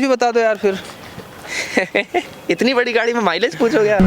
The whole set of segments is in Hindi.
भी बता दो यार फिर। इतनी बड़ी गाड़ी में माइलेज पूछोगे यार?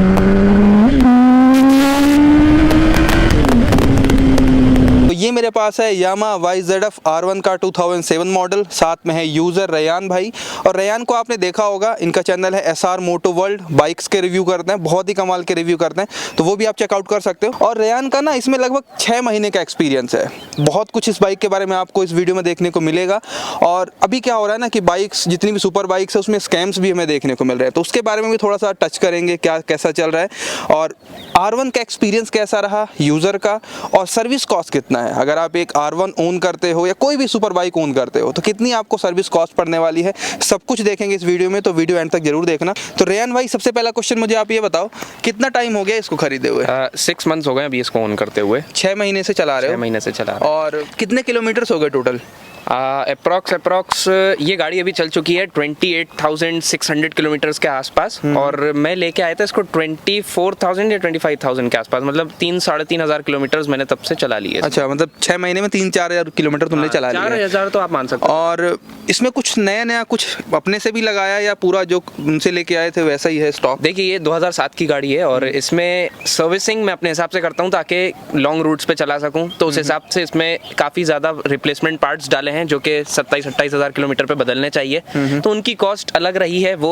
तो ये मेरे पास है यामा YZF R1 का 2007 मॉडल, साथ में है यूज़र रेयान भाई। और रेयान को आपने देखा होगा, इनका चैनल है SR मोटो वर्ल्ड, बाइक्स के रिव्यू करते हैं, बहुत ही कमाल के रिव्यू करते हैं, तो वो भी आप चेकआउट कर सकते हो। और रेयान का ना इसमें लगभग 6 महीने का एक्सपीरियंस है। बहुत कुछ इस बाइक के बारे में आपको इस वीडियो में देखने को मिलेगा। और अभी क्या हो रहा है ना कि बाइक्स जितनी भी सुपर बाइक्स है उसमें स्कैम्स भी हमें देखने को मिल रहे हैं, तो उसके बारे में भी थोड़ा सा टच करेंगे, क्या कैसा चल रहा है और R1 का एक्सपीरियंस कैसा रहा यूज़र का, और सर्विस कॉस्ट कितना है। अगर आप एक R1 ओन करते हो या कोई भी सुपर बाइक ओन करते हो तो कितनी आपको सर्विस कॉस्ट पड़ने वाली है, सब कुछ देखेंगे इस वीडियो में, तो वीडियो एंड तक जरूर देखना। तो रेयान भाई, सबसे पहला क्वेश्चन मुझे आप ये बताओ, कितना टाइम हो गया इसको खरीदे हुए? 6 मंथ्स हो गए अभी इसको ओन करते हुए। 6 महीने से चला रहे हो? 6 महीने से चला रहे। और कितने किलोमीटर्स हो गए टोटल? अप्रॉक्स ये गाड़ी अभी चल चुकी है 28,600 किलोमीटर्स के आसपास, और मैं लेके आया था इसको 24,000 या 25,000 के आसपास, मतलब 3-3.5 हज़ार किलोमीटर्स मैंने तब से चला लिया। अच्छा, मतलब 6 महीने में 3-4 हज़ार किलोमीटर तुमने चला लिया? 4,000 तो आप मान सकते हो। और इसमें कुछ नया कुछ अपने से भी लगाया या पूरा जो उनसे लेके आए थे वैसा ही है स्टॉक? देखिए, ये 2007 की गाड़ी है और इसमें सर्विसिंग मैं अपने हिसाब से करता हूँ ताकि लॉन्ग रूट्स पे चला सकूँ, तो उस हिसाब से इसमें काफ़ी ज़्यादा रिप्लेसमेंट पार्ट्स डाले हैं जो कि 27-28 हज़ार किलोमीटर पे बदलने चाहिए, तो उनकी कॉस्ट अलग रही है। वो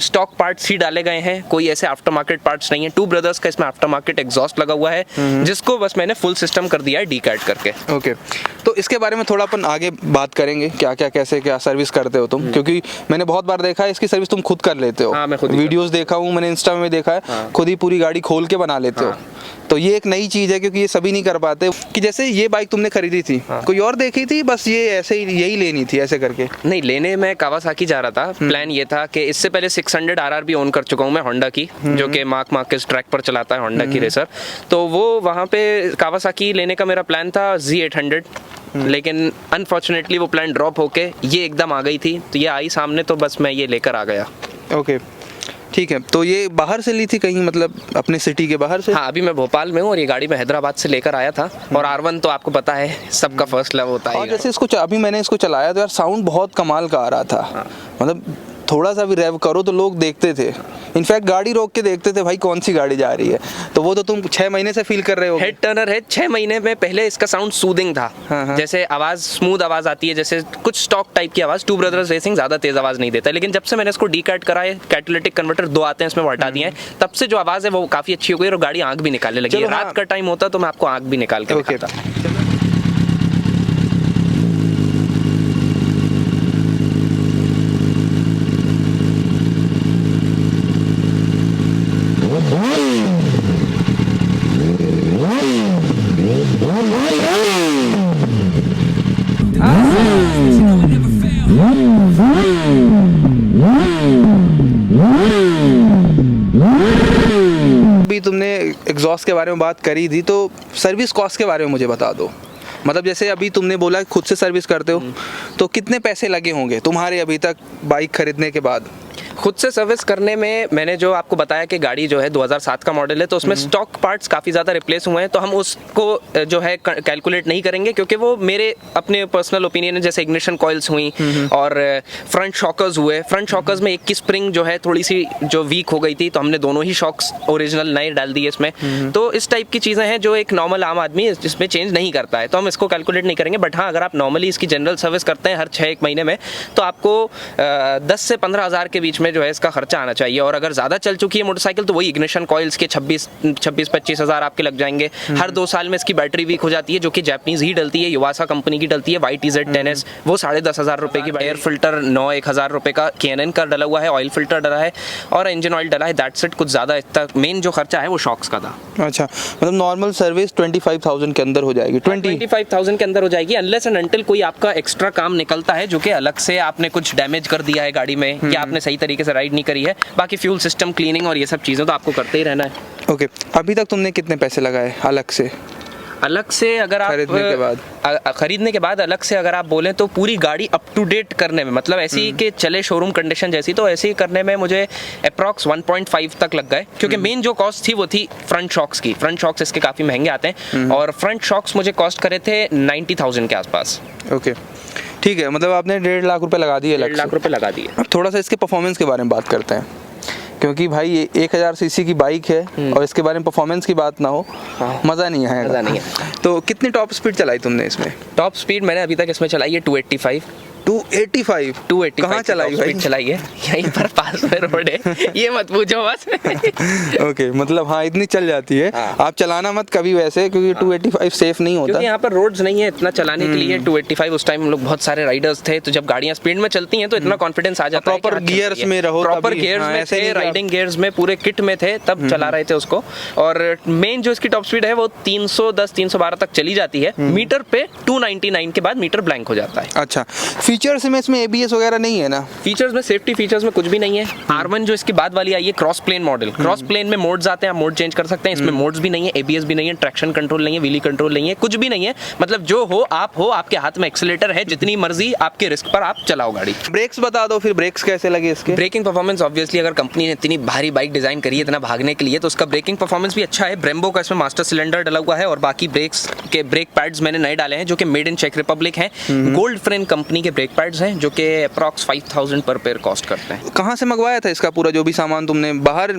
स्टॉक पार्ट्स ही डाले गए हैं, कोई ऐसे आफ्टर मार्केट पार्ट्स नहीं है। टू ब्रदर्स का इसमें आफ्टर मार्केट एग्जॉस्ट लगा हुआ है, जिसको बस मैंने फुल सिस्टम कर दिया है डीकैट करके। ओके, तो इसके बारे में थोड़ा अपन आगे बात करेंगे, क्या क्या कैसे क्या सर्विस करते हो तुम, क्योंकि मैंने बहुत बार देखा है इसकी सर्विस तुम खुद कर लेते हो। हाँ, मैं खुद वीडियोस देखा हूँ मैंने, इंस्टा में देखा है। हाँ। खुद ही पूरी गाड़ी खोल के बना लेते हो, तो ये एक नई चीज़ है क्योंकि ये सभी नहीं कर पाते। कि जैसे ये बाइक तुमने खरीदी थी, कोई और देखी थी, बस ये ऐसे ही यही लेनी थी ऐसे करके? नहीं, लेने में कावासाकी जा रहा था। प्लान ये था कि इससे पहले 600 RR भी ओन कर चुका हूँ मैं, होंडा की, जो कि मार्क मार्केस ट्रैक पर चलाता है, होंडा की रेसर। तो वो वहाँ पे कावासाकी लेने का मेरा प्लान था, Z800, लेकिन अनफॉर्चुनेटली वो प्लान ड्रॉप होके ये एकदम आ गई थी, तो ये आई सामने, तो बस मैं ये लेकर आ गया। ओके, ठीक है। तो ये बाहर से ली थी कहीं, मतलब अपने सिटी के बाहर से? हाँ, अभी मैं भोपाल में हूँ और ये गाड़ी मैं हैदराबाद से लेकर आया था। और R1 तो आपको पता है सबका फर्स्ट लव होता है। और जैसे इसको अभी मैंने इसको चलाया तो यार साउंड बहुत कमाल का आ रहा था। हाँ। मतलब थोड़ा सा भी रेव करो तो लोग देखते थे, इनफैक्ट गाड़ी रोक के देखते थे भाई कौन सी गाड़ी जा रही है। तो वो तो तुम 6 महीने से फील कर रहे हो? हेड टर्नर है। 6 महीने में पहले इसका साउंड सूदिंग था। हाँ। जैसे आवाज़ स्मूथ आवाज़ आती है, जैसे कुछ स्टॉक टाइप की आवाज़। टू ब्रदर्स रेसिंग ज़्यादा तेज़ आवाज़ नहीं देता, लेकिन जब से मैंने इसको डीकैट करा है, कैटालिटिक कन्वर्टर 2 आते हैं इसमें, वो हटा दिए हैं, तब से जो आवाज़ है वो काफ़ी अच्छी हो गई और गाड़ी आँख भी निकालने लगी है। रात का टाइम होता तो मैं आपको आँख भी निकाल के दिखाता। अभी तुमने एग्जॉस्ट के बारे में बात करी थी, तो सर्विस कॉस्ट के बारे में मुझे बता दो। मतलब जैसे अभी तुमने बोला खुद से सर्विस करते हो, तो कितने पैसे लगे होंगे तुम्हारे अभी तक बाइक खरीदने के बाद? खुद से सर्विस करने में मैंने जो आपको बताया कि गाड़ी जो है 2007 का मॉडल है, तो उसमें स्टॉक पार्ट्स काफ़ी ज़्यादा रिप्लेस हुए हैं, तो हम उसको जो है कैलकुलेट नहीं करेंगे, क्योंकि वो मेरे अपने पर्सनल ओपिनियन है। जैसे इग्निशन कॉइल्स हुई और फ्रंट शॉकर्स हुए। फ्रंट शॉकर्स में एक की स्प्रिंग जो है थोड़ी सी जो वीक हो गई थी, तो हमने दोनों ही शॉक्स ओरिजिनल नए डाल दिए इसमें। तो इस टाइप की चीज़ें हैं जो एक नॉर्मल आम आदमी इसमें चेंज नहीं करता है, तो हम इसको कैलकुलेट नहीं करेंगे। बट हाँ, अगर आप नॉर्मली इसकी जनरल सर्विस करते हैं हर 6-1 महीने में, तो आपको 10 से 15 हज़ार के बीच में जो है इसका खर्चा आना चाहिए। और अगर ज़्यादा चल चुकी है मोटरसाइकिल, तो वही इग्निशन कॉइल्स के 26-25 हज़ार आपके लग जाएंगे। हर 2 साल में इसकी बैटरी वीक हो जाती है, जो कि जापानीज ही डलती है, युवासा कंपनी की डलती है, YTZ10S, वो 10,500 रुपये की। एयर फिल्टर 9-1 हज़ार रुपये का KNN का डला हुआ है, ऑयल फिल्टर डला है और इंजन ऑयल डला है। That's it. कुछ ज़्यादा इतना मेन जो खर्चा है वो शॉक्स का था। अच्छा, मतलब नॉर्मल सर्विस 25,000 के अंदर हो जाएगी? 25,000 के अंदर हो जाएगी, अनलेस एंड अनटिल कोई आपका एक्स्ट्रा काम निकलता है, जो कि अलग से आपने कुछ डैमेज कर दिया है गाड़ी में, या आपने सही तरीके से राइड नहीं करी है। बाकी फ्यूल सिस्टम क्लीनिंग और ये सब चीज़ें तो आपको करते ही रहना है। ओके, अभी तक तुमने कितने पैसे लगाए अलग से? अलग से अगर आप खरीदने के बाद अलग से अगर आप बोलें तो पूरी गाड़ी अप टू डेट करने में, मतलब ऐसी कि चले शोरूम कंडीशन जैसी, तो ऐसे ही करने में मुझे अप्रॉक्स 1.5 तक लग गए, क्योंकि मेन जो कॉस्ट थी वो थी फ्रंट शॉक्स की। फ्रंट शॉक्स इसके काफ़ी महंगे आते हैं और फ्रंट शॉक्स मुझे कॉस्ट करे थे 90,000 के आसपास। ओके, ठीक है, मतलब आपने 1.5 लाख रुपए लगा दिए, 1.5 लाख रुपए लगा दिए। अब थोड़ा सा इसके परफॉर्मेंस के बारे में बात करते हैं, क्योंकि भाई ये 1000 सीसी की बाइक है और इसके बारे में परफॉर्मेंस की बात ना हो, मज़ा नहीं आएगा। मज़ा नहीं है। तो कितनी टॉप स्पीड चलाई तुमने इसमें? टॉप स्पीड मैंने अभी तक इसमें चलाई है 285 कहाँ चलाई भाई? चलाई है यहीं पर पास में रोड है, ये मत पूछो बस। ओके, मतलब हाँ इतनी चल जाती है। हाँ। आप चलाना मत कभी वैसे, क्योंकि 285 सेफ नहीं होता, क्योंकि यहाँ पर रोड्स नहीं है इतना चलाने के लिए। 285 उस टाइम हम लोग बहुत सारे राइडर्स थे, तो जब गाड़ियाँ स्पीड में चलती हैं तो इतना कॉन्फिडेंस आ जाता है। प्रॉपर गियर्स में रहो, प्रॉपर गियर्स में थे, राइडिंग गियर्स में पूरे किट में थे, तब चला रहे थे उसको। और मेन जो इसकी टॉप स्पीड है वो 310 312 तक चली जाती है। मीटर पे 299 के बाद मीटर ब्लैंक हो जाता है। अच्छा, फीचर्स में इसमें ABS वगैरह नहीं है ना? फीचर्स में, सेफ्टी फीचर्स में कुछ भी नहीं है। R1 जो इसके बाद वाली आई है cross plane model, cross plane में मोड्स आते हैं, आप मोड चेंज कर सकते हैं। इसमें मोड्स भी नहीं है, ABS भी नहीं है, ट्रैक्शन कंट्रोल नहीं है, व्हीली कंट्रोल नहीं है, कुछ भी नहीं है। मतलब जो हो आप हो, आपके हाथ में एक्सीलेटर है, जितनी मर्जी आपके रिस्क पर आप चलाओ गाड़ी। ब्रेक्स बता दो फिर, ब्रेक्स कैसे लगे इसके? ब्रेकिंग परफॉर्मेंस ऑब्वियसली अगर कंपनी ने इतनी भारी बाइक डिजाइन करी है इतना भागने के लिए, तो उसका ब्रेकिंग परफॉर्मेंस भी अच्छा है। ब्रेम्बो का इसमें मास्टर सिलेंडर डला हुआ है और बाकी ब्रेक्स के ब्रेक पैड्स मैंने नए डाले हैं जो कि मेड इन चेक रिपब्लिक हैं। गोल्ड फ्रेम कंपनी के ब्रेक पैड्स हैं जो कि अप्रॉक्स 5000 पर पेयर कॉस्ट करते हैं। कहाँ से मंगवाया था इसका पूरा जो भी सामान तुमने? बाहर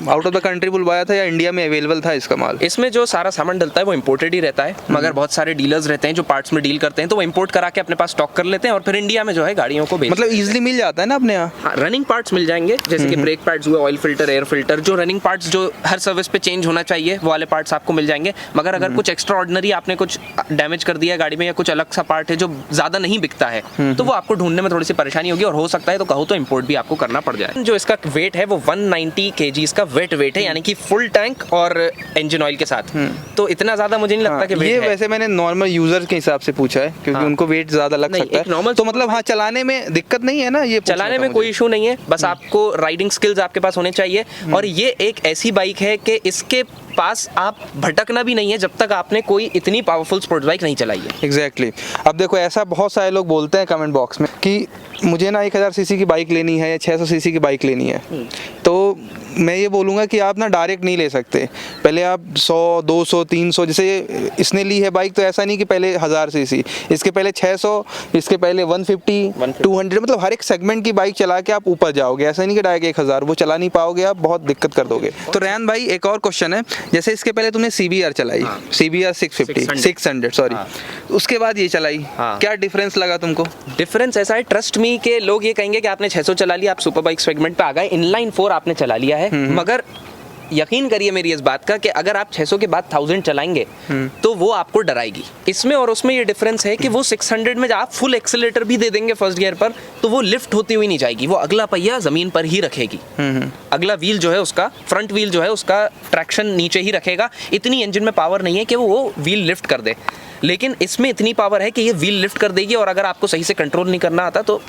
आउट ऑफ द कंट्री बुलवाया था या इंडिया में अवेलेबल था इसका माल? इसमें जो सारा सामान डलता है वो इंपोर्टेड ही रहता है, मगर बहुत सारे डीलर्स रहते हैं जो पार्ट्स में डील करते हैं, तो वो इंपोर्ट करा के अपने पास स्टॉक कर लेते हैं और फिर इंडिया में जो है गाड़ियों को बेचते हैं। मतलब इजीली मिल जाता है ना अपने यहाँ? हाँ, रनिंग पार्ट्स मिल जाएंगे, जैसे कि ब्रेक पैड्स हुए, ऑयल फिल्टर, एयर फिल्टर, जो रनिंग पार्ट्स जो हर सर्विस पे चेंज होना चाहिए वो वाले पार्ट्स आपको मिल जाएंगे। मगर अगर कुछ एक्स्ट्रा ऑर्डिनरी आपने कुछ डैमेज कर दिया गाड़ी में या कुछ अलग सा पार्ट है जो ज्यादा नहीं बिकता है, तो वो आपको ढूंढने में थोड़ी सी परेशानी होगी और हो सकता है तो कहो तो इंपोर्ट भी आपको करना पड़ जाए। जो इसका वेट है वो 190 kg इसका वेट है, यानी कि फुल टैंक और इंजन ऑयल के साथ। तो इतना ज्यादा मुझे नहीं लगता कि वेट ये है। वैसे मैंने नॉर्मल यूजर के हिसाब से पूछा है, क्योंकि उनको वेट ज्यादा लग नहीं, सकता एक है। normal तो मतलब हाँ, चलाने में दिक्कत नहीं है ना? ये चलाने में कोई इशू नहीं है, बस आपको राइडिंग स्किल्स आपके पास होने चाहिए। और ये एक ऐसी बाइक है कि इसके पास आप भटकना भी नहीं है जब तक आपने कोई इतनी पावरफुल स्पोर्ट्स बाइक नहीं चलाई है। एग्जैक्टली। अब देखो, ऐसा बहुत सारे लोग बोलते हैं कमेंट बॉक्स में कि मुझे ना 1000 सीसी की बाइक लेनी है या 600 सीसी की बाइक लेनी है, तो मैं ये बोलूँगा कि आप ना डायरेक्ट नहीं ले सकते। पहले आप 100 200 300, जैसे इसने ली है बाइक, तो ऐसा नहीं कि पहले 1000 सीसी, इसके पहले 600, इसके पहले 150 200, मतलब हर एक सेगमेंट की बाइक चला के आप ऊपर जाओगे। ऐसा नहीं कि डायरेक्ट 1000, वो चला नहीं पाओगे, आप बहुत दिक्कत कर दोगे। तो रेहान भाई, एक और क्वेश्चन है, जैसे इसके पहले तुमने CBR चलाई, CBR 600 सॉरी, उसके बाद ये चलाई, क्या डिफरेंस लगा तुमको? डिफरेंस ऐसा है, ट्रस्ट मी, के लोग ये कहेंगे कि आपने 600 चला लिया, आप सुपर बाइक सेगमेंट पे आ गए, इनलाइन 4 आपने चला लिया है। मगर यकीन करिए मेरी इस बात का कि अगर आप 600 के बाद 1000 चलाएंगे तो वो आपको डराएगी। इसमें और उसमें ये डिफरेंस है कि वो 600 में आप फुल एक्सीलरेटर भी दे देंगे फर्स्ट गियर पर, तो वो लिफ्ट होती हुई नहीं जाएगी, वो अगला पहिया जमीन पर ही रखेगी। अगला व्हील जो है उसका, फ्रंट व्हील जो है उसका ट्रैक्शन नीचे ही रखेगा। इतनी इंजन में पावर नहीं है कि वो व्हील लिफ्ट कर दे, लेकिन इसमें इतनी पावर है कि ये व्हील लिफ्ट कर देगी। और अगर आपको सही से कंट्रोल नहीं करना आता तो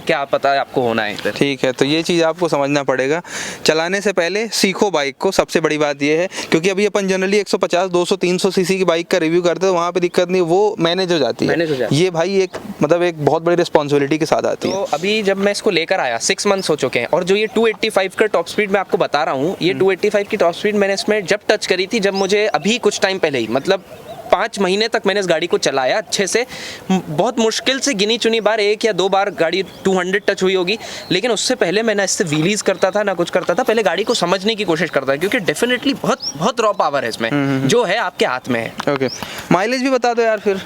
क्या पता है आपको होना है। ठीक है, तो ये चीज़ आपको समझना पड़ेगा। चलाने से पहले सीखो बाइक को, सबसे बड़ी बात ये है, क्योंकि अभी अपन जनरली 150 200 300 सीसी की बाइक का रिव्यू करते हैं, वहाँ पे दिक्कत नहीं, वो मैनेज हो जाती है। ये भाई एक मतलब एक बहुत बड़ी रिस्पॉन्सिबिलिटी के साथ आती है। तो अभी जब मैं इसको लेकर आया 6 मंथ्स हो चुके हैं, और जो ये 285 का टॉप स्पीड मैं आपको बता रहा हूँ, ये 285 की टॉप स्पीड मैंने इसमें जब टच करी थी, जब मुझे अभी कुछ टाइम पहले ही, मतलब 5 महीने तक मैंने इस गाड़ी को चलाया अच्छे से। बहुत मुश्किल से गिनी चुनी बार 1 या 2 बार गाड़ी 200 टच हुई होगी, लेकिन उससे पहले मैं ना इससे व्हीलीज करता था ना कुछ करता था। पहले गाड़ी को समझने की कोशिश करता था, क्योंकि डेफिनेटली बहुत रॉ पावर है इसमें, जो है आपके हाथ में है। ओके, माइलेज भी बता दो यार फिर।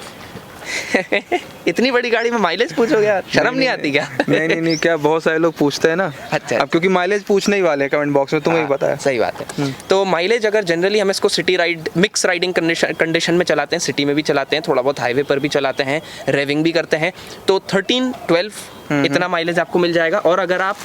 इतनी बड़ी गाड़ी में माइलेज पूछोगे यार, शर्म नहीं आती क्या? नहीं, क्या बहुत सारे लोग पूछते हैं ना। अच्छा, अब क्योंकि माइलेज पूछने ही वाले हैं कमेंट बॉक्स में, तुम्हें ही पता है। सही बात है। तो माइलेज अगर जनरली हम इसको city ride, mix riding condition में चलाते हैं, सिटी में भी चलाते हैं, थोड़ा बहुत हाईवे पर भी चलाते हैं, रेविंग भी करते हैं, तो 13-12 इतना माइलेज आपको मिल जाएगा। और अगर आप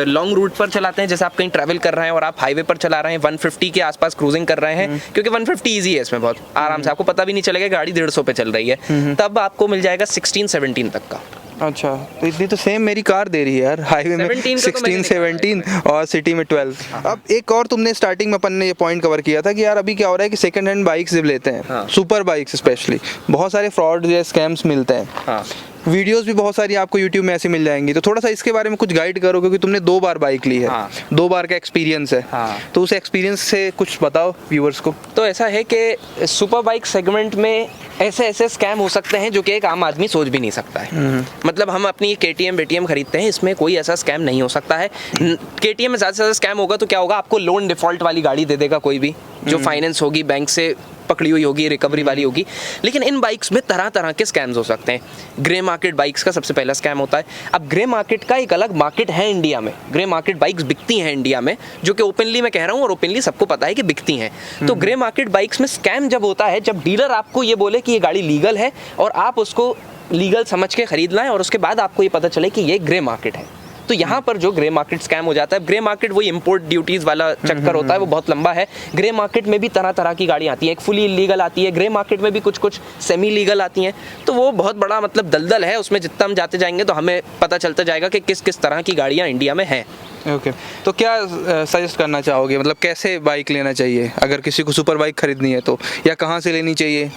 लॉन्ग रूट पर चलाते हैं, जैसे आप कहीं ट्रैवल कर रहे हैं और आप हाईवे पर चला रहे हैं, 150 के आसपास क्रूजिंग कर रहे हैं, क्योंकि 150 ईजी है इसमें, बहुत आराम से, आपको पता भी नहीं चलेगा गाड़ी 150 पे चल रही है, तब आपको मिल जाएगा 16-17 तक का। अच्छा, तो इतनी तो सेम मेरी कार दे रही है यार, हाईवे में 16-17 और सिटी में 12। अब एक और तुमने स्टार्टिंग में अपन ने ये पॉइंट कवर किया था कि यार अभी क्या हो रहा है कि सेकंड हैंड बाइक्स जब लेते हैं, सुपर बाइक्स स्पेशली, बहुत सारे फ्रॉड या स्कैम्स मिलते हैं। वीडियोस भी बहुत सारी आपको यूट्यूब में ऐसी मिल जाएंगी, तो थोड़ा सा इसके बारे में कुछ गाइड करो, क्योंकि तुमने 2 बार बाइक ली है। हाँ। 2 बार का एक्सपीरियंस है। हाँ। तो उस एक्सपीरियंस से कुछ बताओ व्यूअर्स को। तो ऐसा है कि सुपर बाइक सेगमेंट में ऐसे ऐसे स्कैम हो सकते हैं जो कि एक आम आदमी सोच भी नहीं सकता है। मतलब हम अपनी KTM बेटीएम खरीदते हैं, इसमें कोई ऐसा स्कैम नहीं हो सकता है। KTM में ज़्यादा से ज़्यादा स्कैम होगा तो क्या होगा, आपको लोन डिफ़ॉल्ट वाली गाड़ी दे देगा कोई भी, जो फाइनेंस होगी, बैंक से पकड़ी हुई होगी, रिकवरी वाली होगी। लेकिन इन बाइक्स में तरह तरह के स्कैम्स हो सकते हैं। ग्रे मार्केट बाइक्स का सबसे पहला स्कैम होता है। अब ग्रे मार्केट का एक अलग मार्केट है इंडिया में, ग्रे मार्केट बाइक्स बिकती हैं इंडिया में, जो कि ओपनली मैं कह रहा हूँ और ओपनली सबको पता है कि बिकती हैं। तो ग्रे मार्केट बाइक्स में स्कैम जब होता है, जब डीलर आपको ये बोले कि ये गाड़ी लीगल है और आप उसको लीगल समझ के खरीद लाएं और उसके बाद आपको ये पता चले कि ये ग्रे मार्केट है, तो यहाँ पर जो ग्रे मार्केट स्कैम हो जाता है। ग्रे मार्केट वही इंपोर्ट ड्यूटीज़ वाला चक्कर होता है, वो बहुत लंबा है। ग्रे मार्केट में भी तरह तरह की गाड़ी आती है, एक फुली इलीगल आती है, ग्रे मार्केट में भी कुछ कुछ सेमी लीगल आती हैं। तो वो बहुत बड़ा मतलब दलदल है, उसमें जितना हम जाते जाएंगे तो हमें पता चलता जाएगा कि किस किस तरह की गाड़ियाँ इंडिया में हैं। ओके तो क्या सजेस्ट करना चाहोगे, मतलब कैसे बाइक लेना चाहिए अगर किसी को सुपर बाइक खरीदनी है तो, या कहाँ से लेनी चाहिए,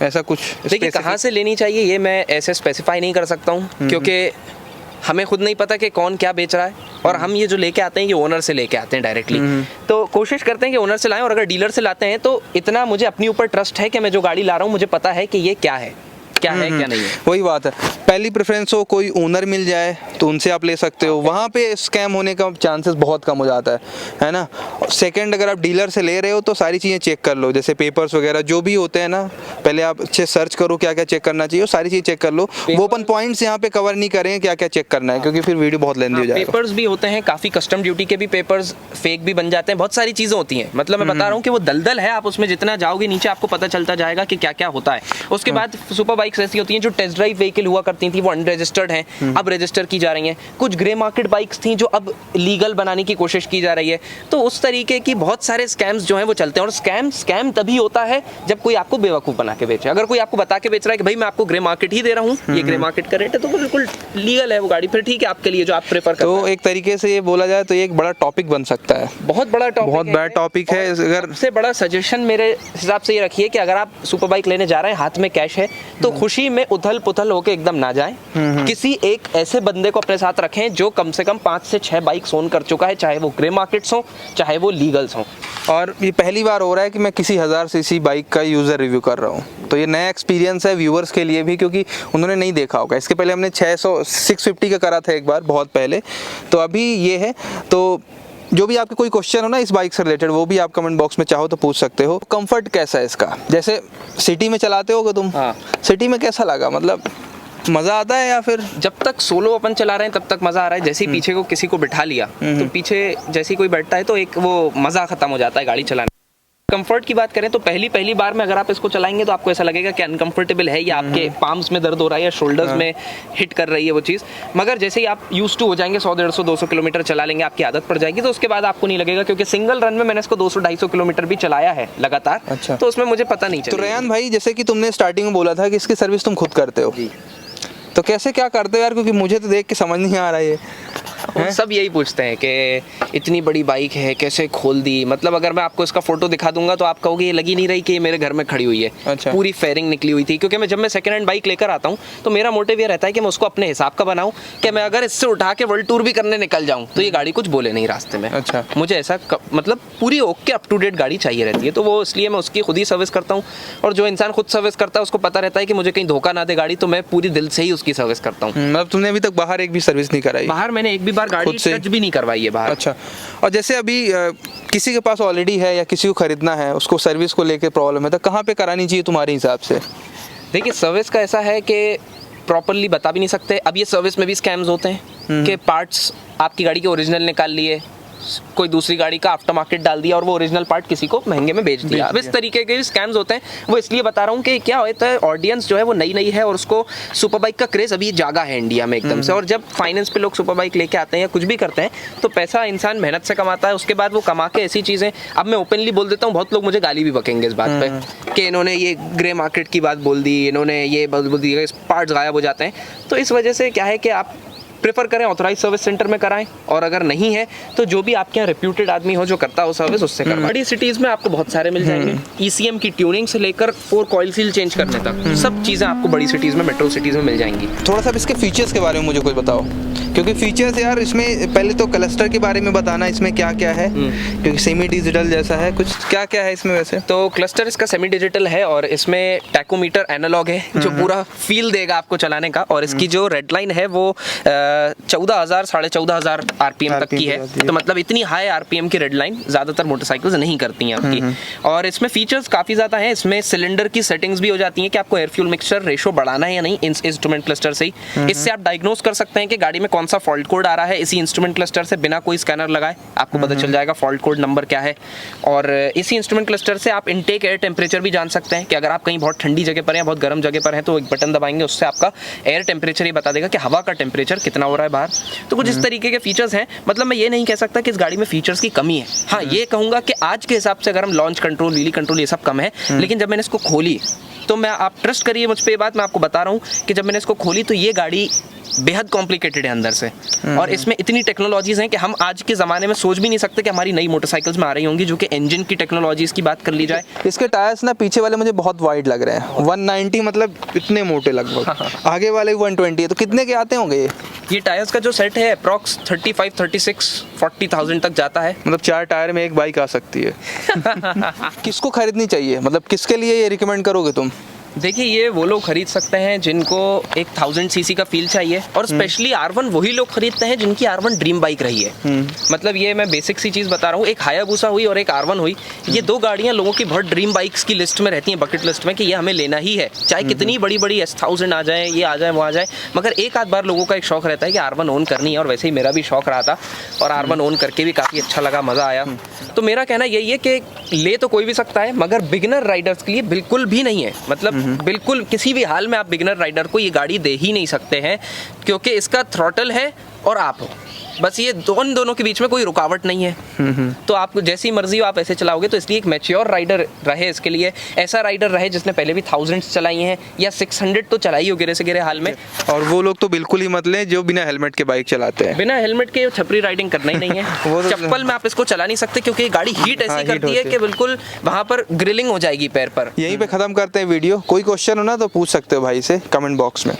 ऐसा कुछ? देखिए, कहाँ से लेनी चाहिए ये मैं ऐसे स्पेसिफाई नहीं कर सकता हूँ, क्योंकि हमें खुद नहीं पता कि कौन क्या बेच रहा है, और हम ये जो लेके आते हैं ये ओनर से लेके आते हैं डायरेक्टली। तो कोशिश करते हैं कि ओनर से लाएं, और अगर डीलर से लाते हैं तो इतना मुझे अपने ऊपर ट्रस्ट है कि मैं जो गाड़ी ला रहा हूँ मुझे पता है कि ये क्या है क्या नहीं है। वही बात है, पहली प्रेफरेंस हो कोई ओनर मिल जाए तो उनसे आप ले सकते हो, वहाँ पे स्कैम होने का चांसेस बहुत कम हो जाता है ना। सेकंड, अगर आप डीलर से ले रहे हो तो सारी चीज़ें चेक कर लो, जैसे पेपर्स वगैरह जो भी होते हैं ना, पहले आप अच्छे सर्च करो क्या क्या चेक करना चाहिए, सारी चीज़ चेक कर लो। वो अपन पॉइंट्स यहाँ पे कवर नहीं करेंगे क्या क्या चेक करना है, क्योंकि फिर वीडियो बहुत लेंदी हो जाएगा। पेपर्स भी होते हैं काफ़ी, कस्टम ड्यूटी के भी पेपर्स फेक भी बन जाते हैं, बहुत सारी चीज़ें होती हैं। मतलब मैं बता रहा हूँ कि वो दलदल है, आप उसमें जितना जाओगे नीचे आपको पता चलता जाएगा कि क्या क्या होता है। उसके बाद सुपर बाइक्स ऐसी होती हैं जो टेस्ट ड्राइव व्हीकल हुआ करती थी, वो अनरजिस्टर्ड हैं, अब रजिस्टर की जा रही हैं। कुछ ग्रे मार्केट बाइक्स थी जो अब लीगल बनाने की कोशिश की जा रही है। तो उस तरीके की बहुत सारे स्कैम्स जो हैं वो चलते हैं, और स्कैम तभी होता है जब कोई आपको बेवकूफ़ बना के बेचे। अगर कोई आपको बता के बेच रहा है कि भाई मैं आपको ग्रे मार्केट ही दे रहा हूँ, ये ग्रे मार्केट का रेट है, तो वो बिल्कुल लीगल है वो गाड़ी, फिर ठीक है आपके लिए जो आप प्रेफर करते हैं। तो एक तरीके से ये बोला जाए तो ये एक बड़ा टॉपिक बन सकता है, बहुत बड़ा टॉपिक, बहुत बड़ा टॉपिक है। अगर सबसे बड़ा सजेशन मेरे हिसाब से ये रखिए कि अगर आप सुपर बाइक लेने जा रहे हैं, हाथ में कैश है, तो खुशी में उथल पुथल होकर एकदम ना जाएं। किसी एक ऐसे बंदे को अपने साथ रखें जो कम से कम 5 से 6 बाइक्स ओन कर चुका है, चाहे वो ग्रे मार्केट्स हो चाहे वो लीगल्स हो। और ये पहली बार हो रहा है कि मैं किसी 1000 सीसी बाइक का यूज़र रिव्यू कर रहा हूँ, तो ये नया एक्सपीरियंस है व्यूअर्स के लिए भी, क्योंकि उन्होंने नहीं देखा होगा। इसके पहले हमने 650 का करा था एक बार बहुत पहले, तो अभी ये है। तो जो भी आपके कोई क्वेश्चन हो ना इस बाइक से रिलेटेड, वो भी आप कमेंट बॉक्स में चाहो तो पूछ सकते हो। कंफर्ट कैसा है इसका, जैसे सिटी में चलाते होगे तुम, हाँ। सिटी में कैसा लगा, मतलब मज़ा आता है या फिर? जब तक सोलो अपन चला रहे हैं तब तक मज़ा आ रहा है, जैसे ही पीछे को किसी को बिठा लिया तो पीछे जैसे ही कोई बैठता है तो एक वो मज़ा ख़त्म हो जाता है गाड़ी चलाने। कंफर्ट की बात करें तो पहली बार में अगर आप इसको चलाएंगे तो आपको ऐसा लगेगा कि अनकंफर्टेबल है, या आपके पाम्स में दर्द हो रहा है या शोल्डर्स में हिट कर रही है वो चीज़। मगर जैसे ही आप यूज टू हो जाएंगे, 100, 150, 200 किलोमीटर चला लेंगे, आपकी आदत पड़ जाएगी, तो उसके बाद आपको नहीं लगेगा। क्योंकि सिंगल रन में मैंने इसको 200-250 किलोमीटर भी चलाया है लगातार। अच्छा। तो उसमें मुझे पता नहीं चला। तो रेयान भाई, जैसे कि तुमने स्टार्टिंग में बोला था कि इसकी सर्विस तुम खुद करते हो, तो कैसे क्या करते हो यार, क्योंकि मुझे तो देख के समझ नहीं आ रहा है। वो सब यही पूछते हैं कि इतनी बड़ी बाइक है कैसे खोल दी। मतलब अगर मैं आपको इसका फोटो दिखा दूंगा तो आप कहोगे ये लगी नहीं रही कि ये मेरे घर में खड़ी हुई है। अच्छा। पूरी फेयरिंग निकली हुई थी, क्योंकि जब मैं सेकंड हैंड बाइक लेकर आता हूँ तो मेरा मोटिव ये रहता है कि मैं उसको अपने हिसाब का बनाऊँ, कि मैं अगर इससे उठा के वर्ल्ड टूर भी करने निकल जाऊँ तो ये गाड़ी कुछ बोले नहीं रास्ते में। अच्छा। मुझे ऐसा मतलब पूरी ओके अप टू डेट गाड़ी चाहिए रहती है, तो वो इसलिए मैं उसकी खुद ही सर्विस करता हूँ। और जो इंसान खुद सर्विस करता है उसको पता रहता है कि मुझे कहीं धोखा ना दे गाड़ी, तो मैं पूरी दिल से ही उसकी सर्विस करता हूँ। मतलब तुमने अभी तक बाहर एक भी सर्विस नहीं कराई? बाहर मैंने एक भी बार गाड़ी टच भी नहीं करवाई है बाहर। अच्छा। और जैसे अभी किसी के पास ऑलरेडी है या किसी को खरीदना है, उसको सर्विस को लेके प्रॉब्लम है, तो कहाँ पे करानी चाहिए तुम्हारे हिसाब से? देखिए, सर्विस का ऐसा है कि प्रॉपरली बता भी नहीं सकते। अब ये सर्विस में भी स्कैम्स होते हैं कि पार्ट्स आपकी गाड़ी के ओरिजिनल निकाल लिए, कोई दूसरी गाड़ी का आफ्टर मार्केट डाल दिया और वो ओरिजिनल पार्ट किसी को महंगे में बेच दिया। अब इस तरीके के स्कैम्स होते हैं। वो इसलिए बता रहा हूँ कि क्या होता है, ऑडियंस जो है वो नई है और उसको सुपर बाइक का क्रेज़ अभी जागा है इंडिया में एकदम से। और जब फाइनेंस पे लोग सुपर बाइक लेके आते हैं या कुछ भी करते हैं तो पैसा इंसान मेहनत से कमाता है, उसके बाद वो कमा के ऐसी चीज़ें, अब मैं ओपनली बोल देता हूँ, बहुत लोग मुझे गाली भी बकेंगे इस बात पे कि इन्होंने ये ग्रे मार्केट की बात बोल दी, इन्होंने ये बोल दी, पार्ट्स गायब हो जाते हैं। तो इस वजह से क्या है कि आप प्रेफर करें ऑथराइज सर्विस सेंटर में कराएं, और अगर नहीं है तो जो भी आपके यहाँ रेप्यूटेड आदमी हो जो करता हो सर्विस, उससे करवाएं। बड़ी सिटीज में आपको बहुत सारे मिल जाएंगे, ECM की ट्यूनिंग से लेकर 4 कॉइल सील चेंज करने तक सब चीज़ें आपको बड़ी सिटीज में, मेट्रो सिटीज में मिल जाएंगी। थोड़ा सा इसके फीचर्स के बारे में मुझे कुछ बताओ, क्योंकि फीचर्स यार इसमें पहले तो क्लस्टर के बारे में बताना, इसमें क्या क्या है, क्योंकि सेमी डिजिटल जैसा है, कुछ क्या क्या है इसमें वैसे। तो क्लस्टर इसका सेमी डिजिटल है और इसमें टैकोमीटर एनालॉग है जो पूरा फील देगा आपको चलाने का, और इसकी जो रेड लाइन है वो 14,000 14,500 RPM तक की है। तो मतलब इतनी हाई RPM की रेड लाइन ज़्यादातर मोटरसाइकिल्स नहीं करती हैं आपकी। और इसमें फीचर्स काफ़ी ज़्यादा हैं, इसमें सिलेंडर की सेटिंग्स भी हो जाती हैं कि आपको एयर फ्यूल मिक्सचर रेशो बढ़ाना है या नहीं इंस्ट्रूमेंट क्लस्टर से ही। इससे आप डायग्नोस कर सकते हैं कि गाड़ी में कौन सा फॉल्ट कोड आ रहा है इसी इंस्ट्रूमेंट क्लस्टर से, बिना कोई स्कैनर लगाए आपको पता चल जाएगा फॉल्ट कोड नंबर क्या है। और इसी इंस्ट्रूमेंट क्लस्टर से आप इनटेक एयर टेम्परेचर भी जान सकते हैं कि अगर आप कहीं बहुत ठंडी जगह पर हैं, बहुत गर्म जगह पर हैं, तो एक बटन दबाएंगे, उससे आपका एयर टेम्परेचर ही बता देगा कि हवा का टेम्परेचर कितना हो रहा है बाहर। तो कुछ इस तरीके के फीचर्स हैं। मतलब मैं ये नहीं कह सकता कि इस गाड़ी में फीचर्स की कमी है, हाँ ये कहूँगा कि आज के हिसाब से अगर हम लॉन्च कंट्रोल, व्हीली कंट्रोल, ये सब कम है। लेकिन जब मैंने इसको खोली तो मैं, आप ट्रस्ट करिए मुझ पे ये बात, मैं आपको बता रहा हूँ कि जब मैंने इसको खोली तो ये गाड़ी बेहद कॉम्प्लिकेटेड है अंदर से, और इसमें इतनी टेक्नोलॉजीज हैं कि हम आज के ज़माने में सोच भी नहीं सकते कि हमारी नई मोटरसाइकिल्स में आ रही होंगी। जो कि इंजन की टेक्नोलॉजीज की बात कर ली जाए, इसके टायर्स ना पीछे वाले मुझे बहुत वाइड लग रहे हैं, 190 मतलब इतने मोटे लगभग, आगे वाले 120 है, तो कितने के आते होंगे ये टायर्स का जो सेट है अप्रॉक्स 35, 36, 40,000 तक जाता है। मतलब 4 टायर में एक बाइक आ सकती है। किसको खरीदनी चाहिए, मतलब किसके लिए ये रिकमेंड करोगे तुम? देखिए ये वो लोग खरीद सकते हैं जिनको एक 1000 सीसी का फील चाहिए, और स्पेशली R1 वही लोग खरीदते हैं जिनकी R1 ड्रीम बाइक रही है। मतलब ये मैं बेसिक सी चीज़ बता रहा हूँ, एक हायाबुसा हुई और एक R1 हुई, ये 2 गाड़ियाँ लोगों की बहुत ड्रीम बाइक्स की लिस्ट में रहती हैं, बकेट लिस्ट में, कि ये हमें लेना ही है, चाहे कितनी बड़ी बड़ी S1000 आ जाए, ये आ जाए, वो आ जाए, मगर एक आध बार लोगों का एक शौक रहता है कि R1 ओन करनी है। और वैसे ही मेरा भी शौक रहा था, और R1 ओन करके भी काफ़ी अच्छा लगा, मज़ा आया। तो मेरा कहना यही है कि ले तो कोई भी सकता है, मगर बिगिनर राइडर्स के लिए बिल्कुल भी नहीं है। मतलब बिल्कुल किसी भी हाल में आप बिगिनर राइडर को ये गाड़ी दे ही नहीं सकते हैं, क्योंकि इसका थ्रॉटल है और आप हो, बस ये दोनों के बीच में कोई रुकावट नहीं है। तो आप जैसी मर्जी हो आप ऐसे चलाओगे। तो इसलिए एक मैच्योर राइडर रहे इसके लिए, ऐसा राइडर रहे जिसने पहले भी 1000 चलाई हैं या 600 तो चलाई हो गिरे से गिरे हाल में। और वो लोग तो बिल्कुल ही मत लें जो बिना हेलमेट के बाइक चलाते हैं। बिना हेलमेट के छपरी राइडिंग करना ही नहीं है। वो तो चप्पल में आप इसको चला नहीं सकते, क्योंकि गाड़ी हीट ऐसी करती है कि बिल्कुल वहां पर ग्रिलिंग हो जाएगी पैर पर। यहीं पे खत्म करते हैं वीडियो। कोई क्वेश्चन हो ना तो पूछ सकते हो भाई से कमेंट बॉक्स में।